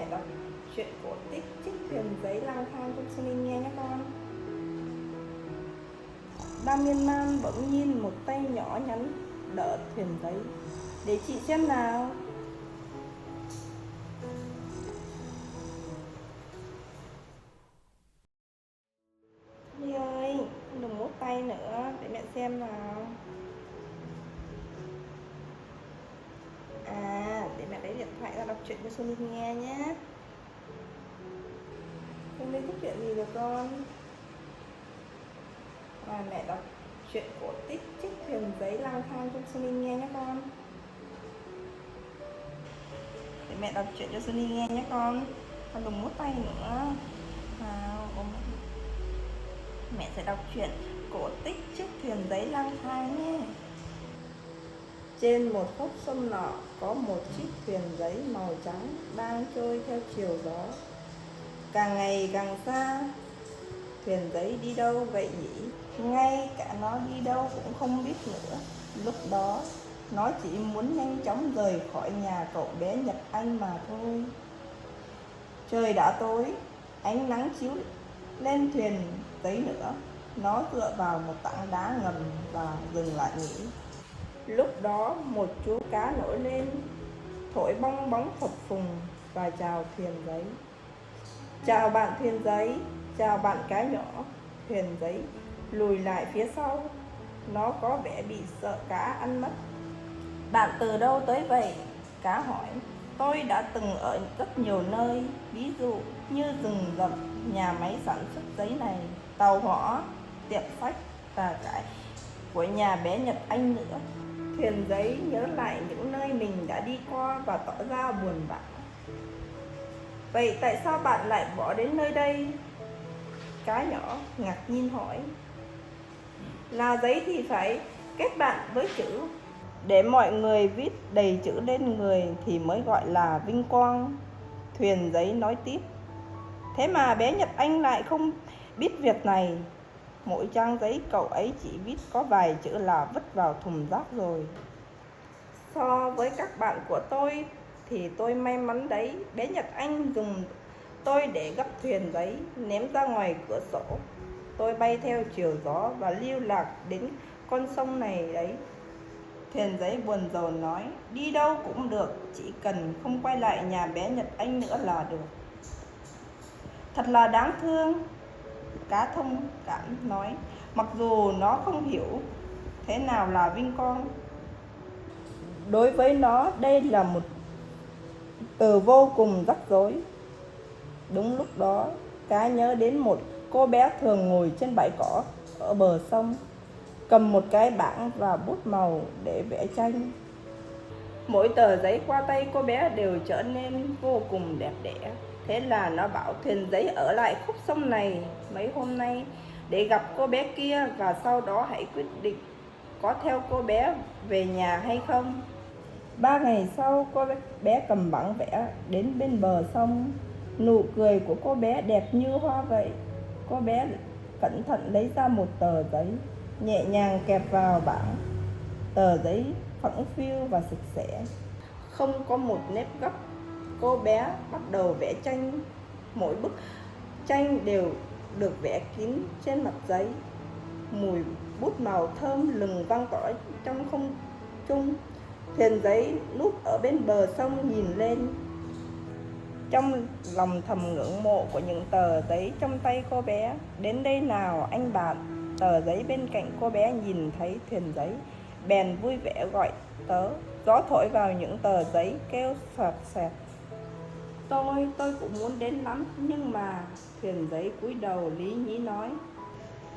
mẹ đọc chuyện cổ tích Chiếc thuyền giấy lang thang cho Sunny nghe nhé con. Đang miên man bỗng nhiên một tay nhỏ nhắn đỡ thuyền giấy. Để chị xem nào. Đi ơi, đừng mút tay nữa, để mẹ xem nào. Để mẹ lấy điện thoại ra đọc truyện cho Sunny nghe nhé. Sunny thích chuyện gì được con? Mẹ đọc chuyện cổ tích Chiếc thuyền giấy lang thang cho Sunny nghe nhé con. Để mẹ đọc chuyện cho Sunny nghe nhé con. Con đừng mút tay nữa. Mẹ sẽ đọc truyện cổ tích Chiếc thuyền giấy lang thang nhé. Trên một khúc sông nọ có một chiếc thuyền giấy màu trắng đang trôi theo chiều gió. Càng ngày càng xa, thuyền giấy đi đâu vậy nhỉ? Ngay cả nó đi đâu cũng không biết nữa. Lúc đó, nó chỉ muốn nhanh chóng rời khỏi nhà cậu bé Nhật Anh mà thôi. Trời đã tối, ánh nắng chiếu lên thuyền giấy nữa. Nó tựa vào một tảng đá ngầm và dừng lại nghỉ. Lúc đó một chú cá nổi lên, thổi bong bóng phập phùng và chào thuyền giấy. Chào bạn thuyền giấy, chào bạn cá nhỏ. Thuyền giấy lùi lại phía sau, nó có vẻ bị sợ cá ăn mất. Bạn từ đâu tới vậy? Cá hỏi. Tôi đã từng ở rất nhiều nơi, ví dụ như rừng rậm, nhà máy sản xuất giấy này, tàu hỏa, tiệm sách và cả của nhà bé Nhật Anh nữa. Thuyền giấy nhớ lại những nơi mình đã đi qua và tỏ ra buồn bã. Vậy tại sao bạn lại bỏ đến nơi đây? Cá nhỏ ngạc nhiên hỏi. Là giấy thì phải kết bạn với chữ, để mọi người viết đầy chữ lên người thì mới gọi là vinh quang. Thuyền giấy nói tiếp. Thế mà bé Nhật Anh lại không biết việc này. Mỗi trang giấy cậu ấy chỉ viết có vài chữ là vứt vào thùng rác rồi. So với các bạn của tôi thì tôi may mắn đấy. Bé Nhật Anh dùng tôi để gấp thuyền giấy, ném ra ngoài cửa sổ. Tôi bay theo chiều gió và lưu lạc đến con sông này đấy. Thuyền giấy buồn rầu nói. Đi đâu cũng được, chỉ cần không quay lại nhà bé Nhật Anh nữa là được. Thật là đáng thương. Cá thông cảm nói. Mặc dù nó không hiểu thế nào là vinh quang, đối với nó đây là một từ vô cùng rắc rối. Đúng lúc đó, cá nhớ đến một cô bé thường ngồi trên bãi cỏ ở bờ sông, cầm một cái bảng và bút màu để vẽ tranh. Mỗi tờ giấy qua tay cô bé đều trở nên vô cùng đẹp đẽ. Thế là nó bảo thuyền giấy ở lại khúc sông này mấy hôm nay để gặp cô bé kia, và sau đó hãy quyết định có theo cô bé về nhà hay không. 3 ngày sau, cô bé cầm bảng vẽ đến bên bờ sông. Nụ cười của cô bé đẹp như hoa vậy. Cô bé cẩn thận lấy ra một tờ giấy, nhẹ nhàng kẹp vào bảng. Tờ giấy phẳng phiu và sạch sẽ, không có một nếp gấp. Cô bé bắt đầu vẽ tranh. Mỗi bức tranh đều được vẽ kín trên mặt giấy. Mùi bút màu thơm lừng vang tỏi trong không trung. Thuyền giấy núp ở bên bờ sông nhìn lên, trong lòng thầm ngưỡng mộ của những tờ giấy trong tay cô bé. Đến đây nào anh bạn. Tờ giấy bên cạnh cô bé nhìn thấy thuyền giấy, bèn vui vẻ gọi tớ. Gió thổi vào những tờ giấy kêu xoạt xoẹt. Tôi cũng muốn đến lắm, nhưng mà thuyền giấy cúi đầu lý nhí nói.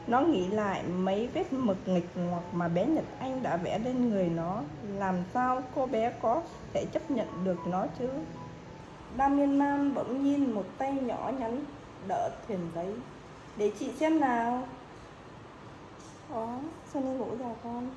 Nó nghĩ lại mấy vết mực nghịch ngọt mà bé Nhật Anh đã vẽ lên người nó. Làm sao cô bé có thể chấp nhận được nó chứ? Đang miên man bỗng nhiên một tay nhỏ nhắn đỡ thuyền giấy. Để chị xem nào. Sunny ngủ rồi con.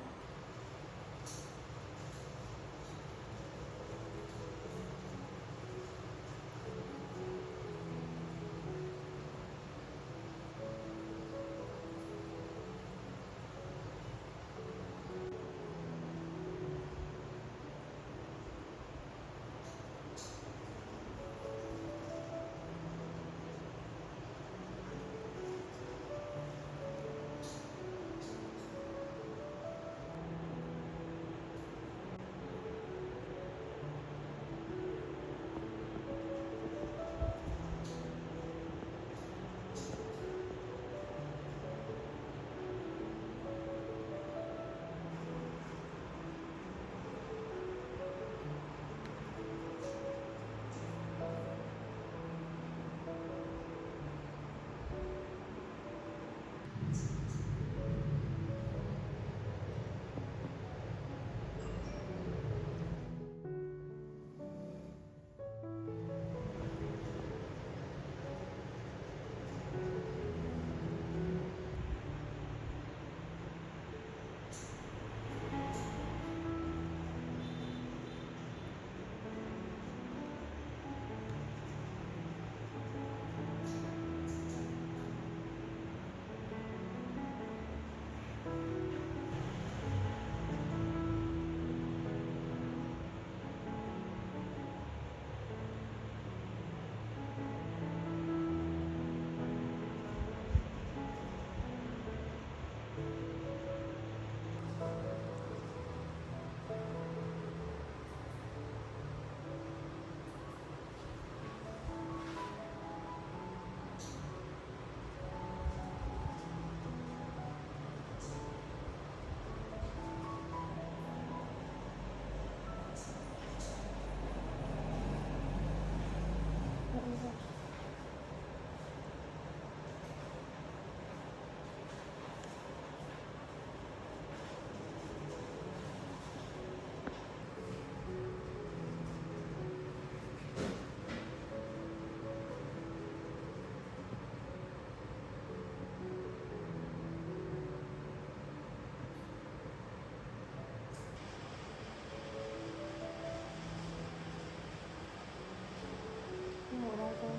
ngồi đâu con.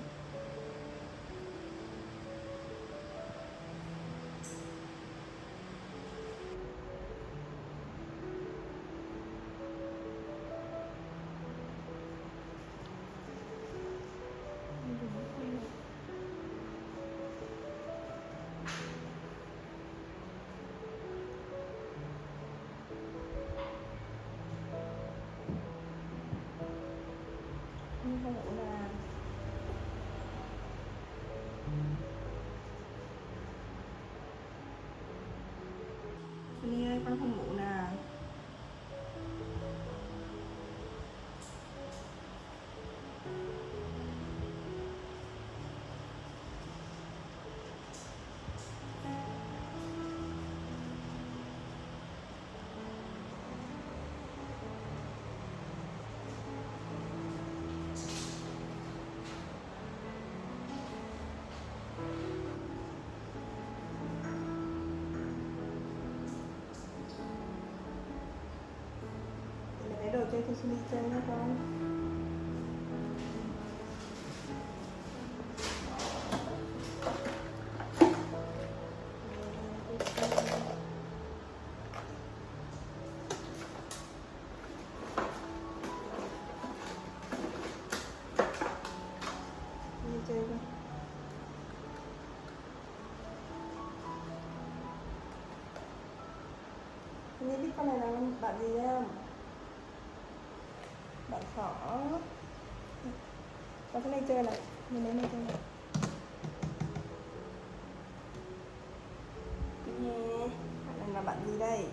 Không ngủ nè. Sunny ơi, con không ngủ nè. Để đồ chơi cho Sunny chơi nha con. Đi chơi con. Sunny biết con này là bạn gì không? Bạn thỏ. Con cái này chơi này, mình lấy này chơi này. Nè, bạn này là bạn gì đây?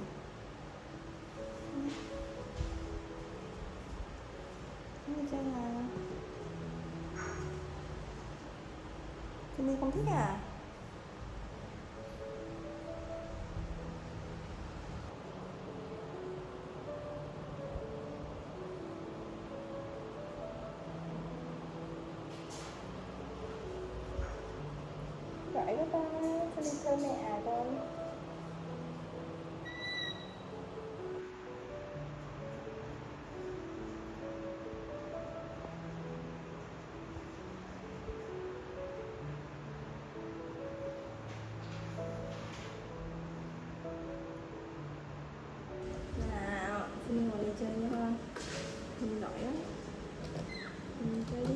Cái chơi nào? Cái này không thích à? Giỏi quá ta, con đi chơi mẹ à con. Nào, xin ngồi đi chơi nha con. Mình giỏi lắm. Mình chơi đi.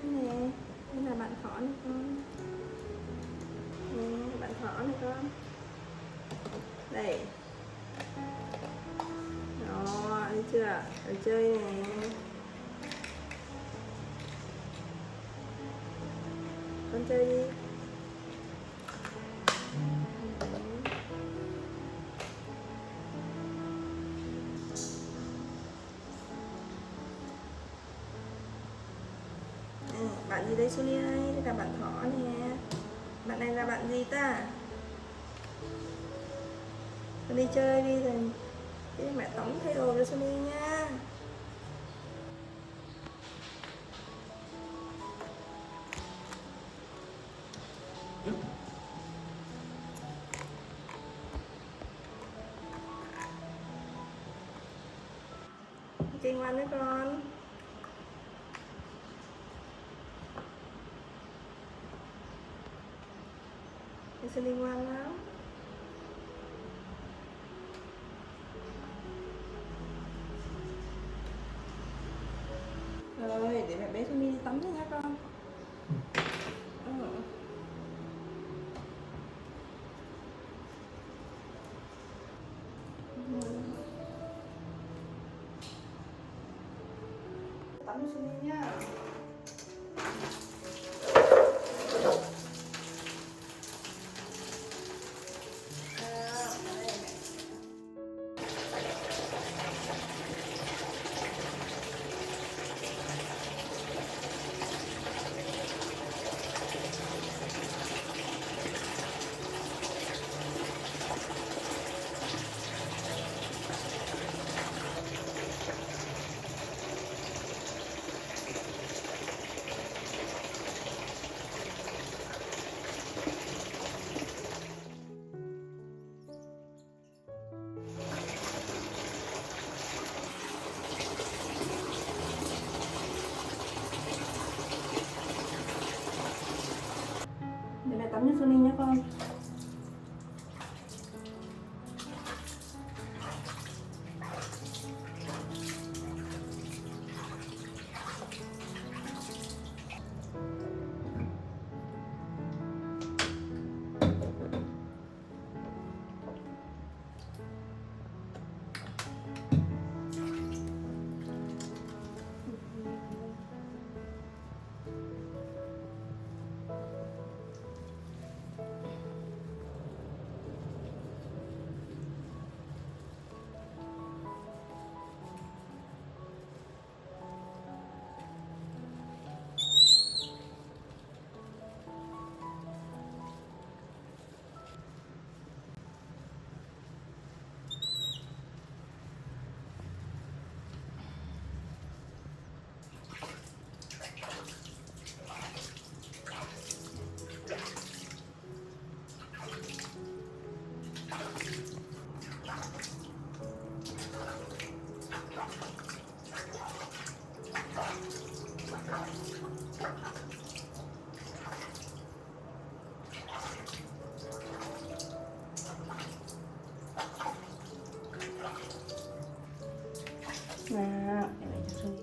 Nè, đây là bạn thỏ này con. Nè, bạn thỏ này con. Đây. Đó, thấy chưa? Rồi chơi nè. Con chơi đi. Bạn gì đây Sunny ơi? Đây là bạn thỏ nè. Bạn này là bạn gì ta? Con đi chơi đi rồi cái mẹ tống thay đồ cho Sunny nha. Chơi ngoan với con. Sunny ngoan lắm. Rồi, để mẹ bé Sunny đi tắm nữa nha con. Tắm cho Sunny nha. Nào, em lấy cho Xuân.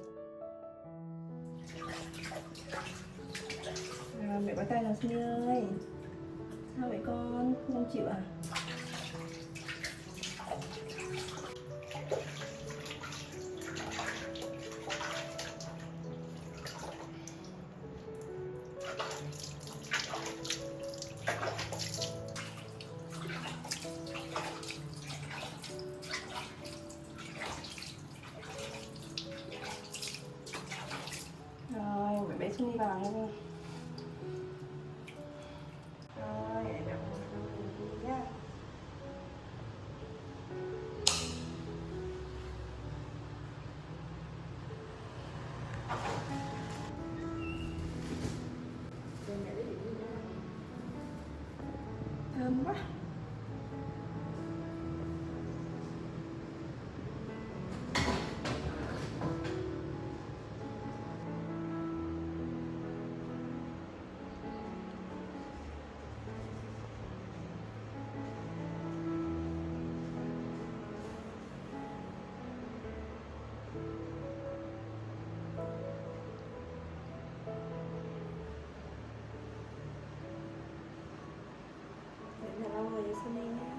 Nào, mẹ bắt tay nào Xuân ơi. Sao vậy con? Không chịu à? Rồi, mẹ bé Xuân đi vào nha. Rồi, để mẹ đi nhá. Thơm quá. Để mẹ lau người cho Sunny nha.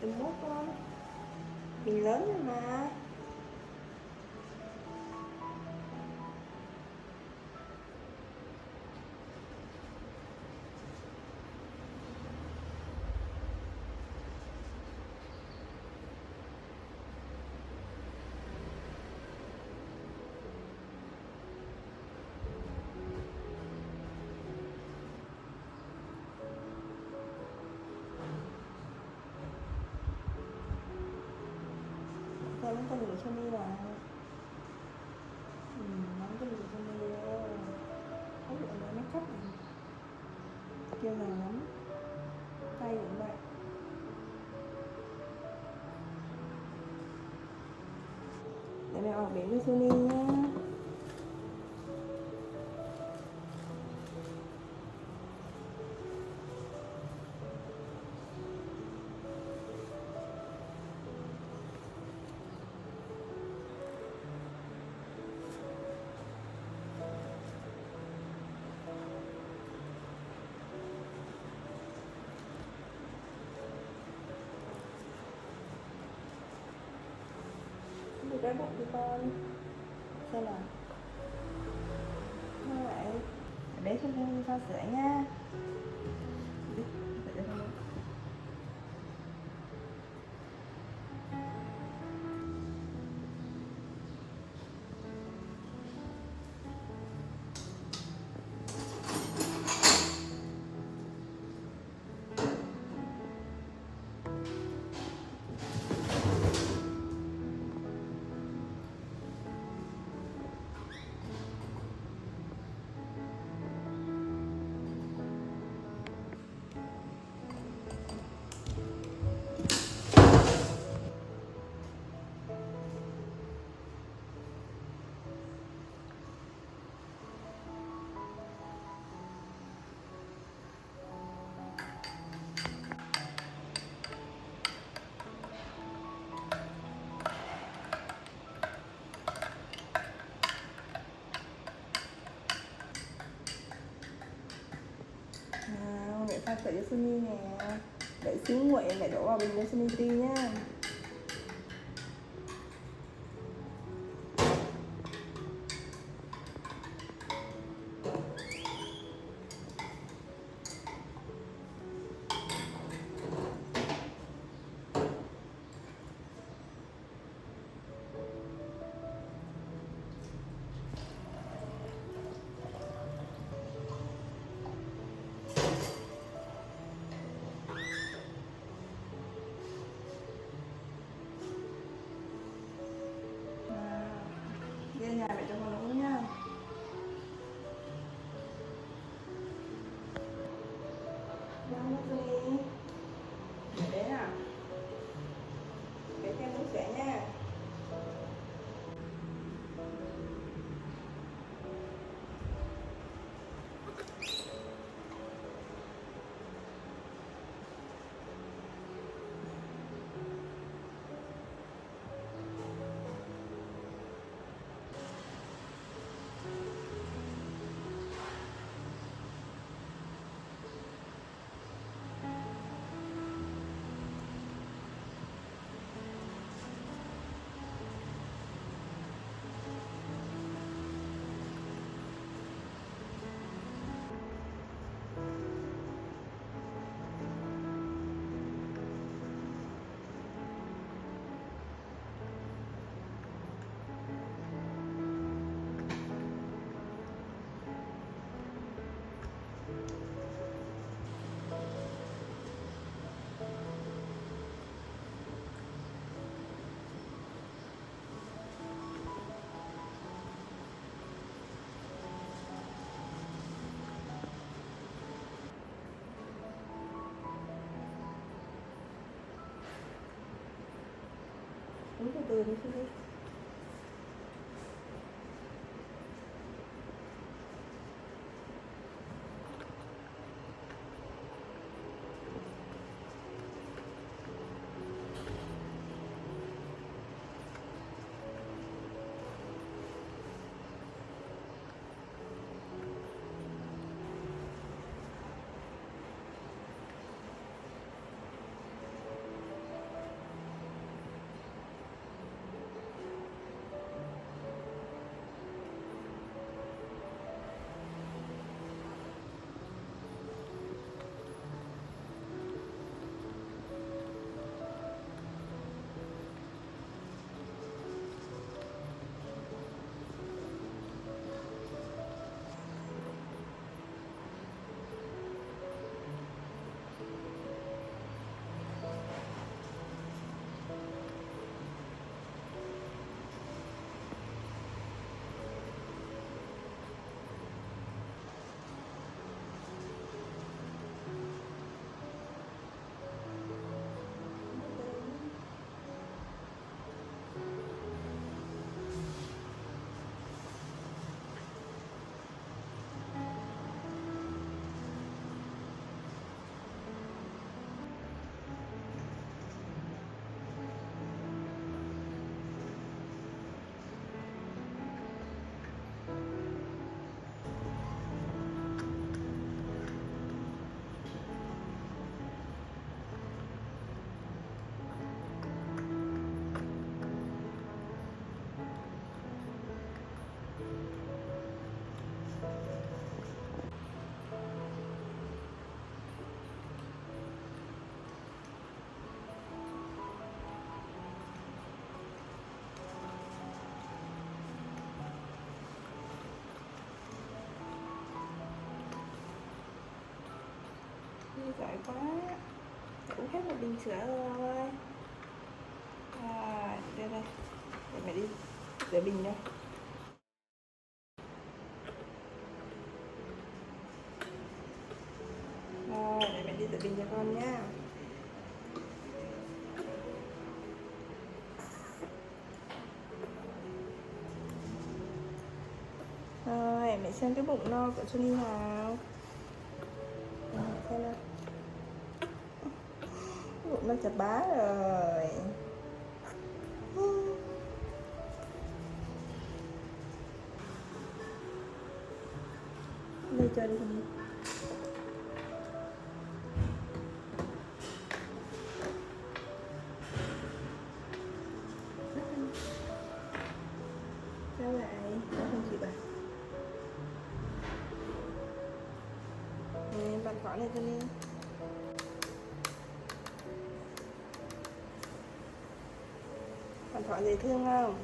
Đừng mốt con. Mình lớn rồi mà. Thôi nắm cái lưỡi cho mi vào. Nắm cái lưỡi cho mi vô. Thấy được rồi, make up này. Kêu nào nắm. Tay cũng vậy. Để mẹ mặc biển cho Sunny nha. Được cái bụng của con. Xem nào. Như vậy. Để cho con pha sữa nha. Mẹ pha sữa cho Sunny nè. Đợi xíu nguội mẹ đổ vào bình cho Sunny đi nhá. Uống từ từ đi chứ đi. Giỏi quá, uống hết một bình sữa rồi. Đây đây, để mẹ đi rửa bình cho. Rồi, để mẹ đi rửa bình cho con nhá. Rồi, mẹ xem cái bụng no của Xuân Hy nào. Xem nào. Bụng nó chật bá rồi. Đây cho đi. Sao vậy? Nó không chịu à? Nè, bạn khỏi này cho đi. Bạn khỏi dễ thương không?